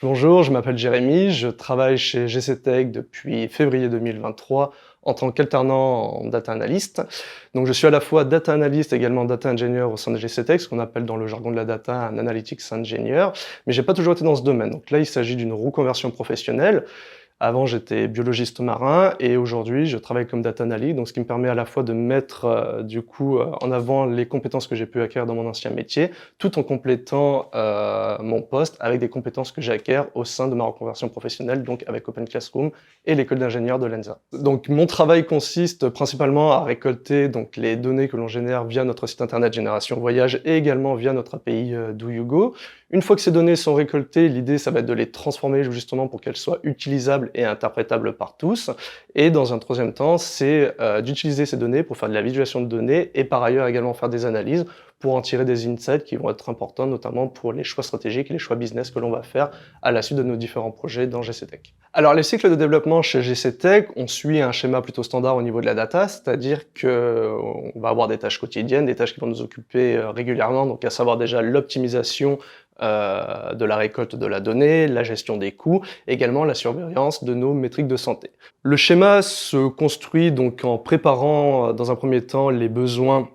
Bonjour, je m'appelle Jérémy, je travaille chez GCTech depuis février 2023 en tant qu'alternant en data analyst. Donc je suis à la fois data analyst et également data engineer au sein de GCTech, ce qu'on appelle dans le jargon de la data un analytics engineer, mais j'ai pas toujours été dans ce domaine. Donc là, il s'agit d'une reconversion professionnelle. Avant, j'étais biologiste marin et aujourd'hui, je travaille comme data analyst, donc ce qui me permet à la fois de mettre en avant les compétences que j'ai pu acquérir dans mon ancien métier, tout en complétant mon poste avec des compétences que j'acquiers au sein de ma reconversion professionnelle, donc avec Open Classroom et l'école d'ingénieurs de l'ENSA. Donc mon travail consiste principalement à récolter donc les données que l'on génère via notre site internet Génération Voyage et également via notre API DoYouGo. Une fois que ces données sont récoltées, l'idée, ça va être de les transformer justement pour qu'elles soient utilisables et interprétables par tous. Et dans un troisième temps, c'est d'utiliser ces données pour faire de la visualisation de données et par ailleurs également faire des analyses pour en tirer des insights qui vont être importants, notamment pour les choix stratégiques et les choix business que l'on va faire à la suite de nos différents projets dans GCTech. Alors, les cycles de développement chez GCTech, on suit un schéma plutôt standard au niveau de la data, c'est-à-dire qu'on va avoir des tâches quotidiennes, des tâches qui vont nous occuper régulièrement, donc à savoir déjà l'optimisation de la récolte de la donnée, la gestion des coûts, également la surveillance de nos métriques de santé. Le schéma se construit donc en préparant dans un premier temps les besoins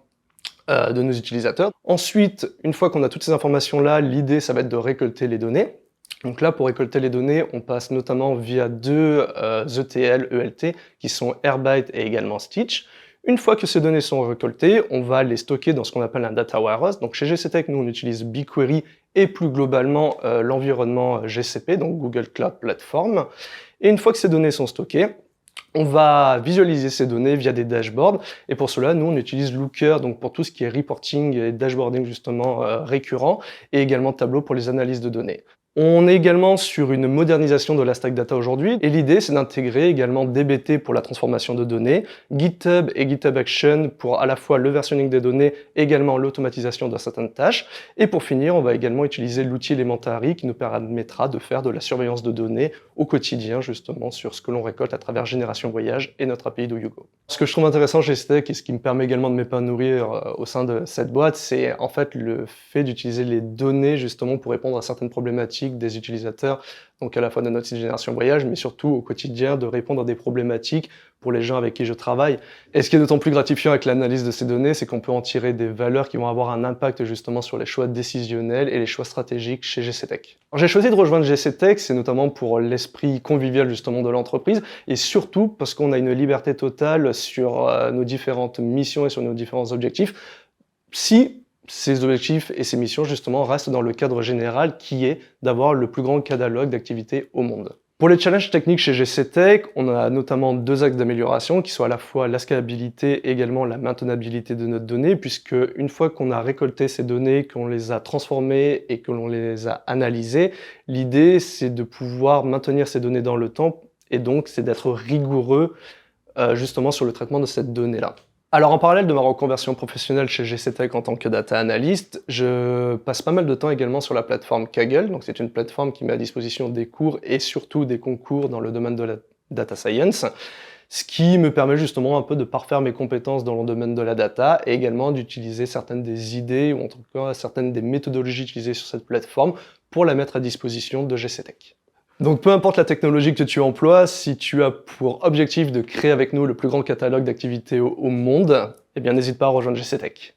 de nos utilisateurs. Ensuite, une fois qu'on a toutes ces informations-là, l'idée, ça va être de récolter les données. Donc là, pour récolter les données, on passe notamment via deux ETL, ELT, qui sont Airbyte et également Stitch. Une fois que ces données sont récoltées, on va les stocker dans ce qu'on appelle un data warehouse. Donc chez GCTech, nous, on utilise BigQuery et plus globalement l'environnement GCP, donc Google Cloud Platform. Et une fois que ces données sont stockées, on va visualiser ces données via des dashboards et pour cela, nous, on utilise Looker donc pour tout ce qui est reporting et dashboarding justement récurrent et également Tableau pour les analyses de données. On est également sur une modernisation de la stack data aujourd'hui et l'idée c'est d'intégrer également DBT pour la transformation de données, GitHub et GitHub Action pour à la fois le versionning des données, également l'automatisation de certaines tâches et pour finir on va également utiliser l'outil Elementary qui nous permettra de faire de la surveillance de données au quotidien justement sur ce que l'on récolte à travers Génération Voyage et notre API DoYouGo. Ce que je trouve intéressant chez GCTech et ce qui me permet également de m'épanouir au sein de cette boîte, c'est en fait le fait d'utiliser les données justement pour répondre à certaines problématiques des utilisateurs, donc à la fois de notre site Génération Voyage, mais surtout au quotidien de répondre à des problématiques pour les gens avec qui je travaille. Et ce qui est d'autant plus gratifiant avec l'analyse de ces données, c'est qu'on peut en tirer des valeurs qui vont avoir un impact justement sur les choix décisionnels et les choix stratégiques chez GCTech. Alors j'ai choisi de rejoindre GCTech, c'est notamment pour l'esprit convivial justement de l'entreprise, et surtout parce qu'on a une liberté totale sur nos différentes missions et sur nos différents objectifs. Si ces objectifs et ces missions, justement, restent dans le cadre général qui est d'avoir le plus grand catalogue d'activités au monde. Pour les challenges techniques chez GCTech, on a notamment deux axes d'amélioration qui sont à la fois la scalabilité et également la maintenabilité de notre donnée, puisque une fois qu'on a récolté ces données, qu'on les a transformées et que l'on les a analysées, l'idée c'est de pouvoir maintenir ces données dans le temps et donc c'est d'être rigoureux justement sur le traitement de cette donnée-là. Alors en parallèle de ma reconversion professionnelle chez GCTech en tant que data analyst, je passe pas mal de temps également sur la plateforme Kaggle. Donc c'est une plateforme qui met à disposition des cours et surtout des concours dans le domaine de la data science, ce qui me permet justement un peu de parfaire mes compétences dans le domaine de la data et également d'utiliser certaines des idées ou en tout cas certaines des méthodologies utilisées sur cette plateforme pour la mettre à disposition de GCTech. Donc peu importe la technologie que tu emploies, si tu as pour objectif de créer avec nous le plus grand catalogue d'activités au monde, eh bien n'hésite pas à rejoindre GCTech.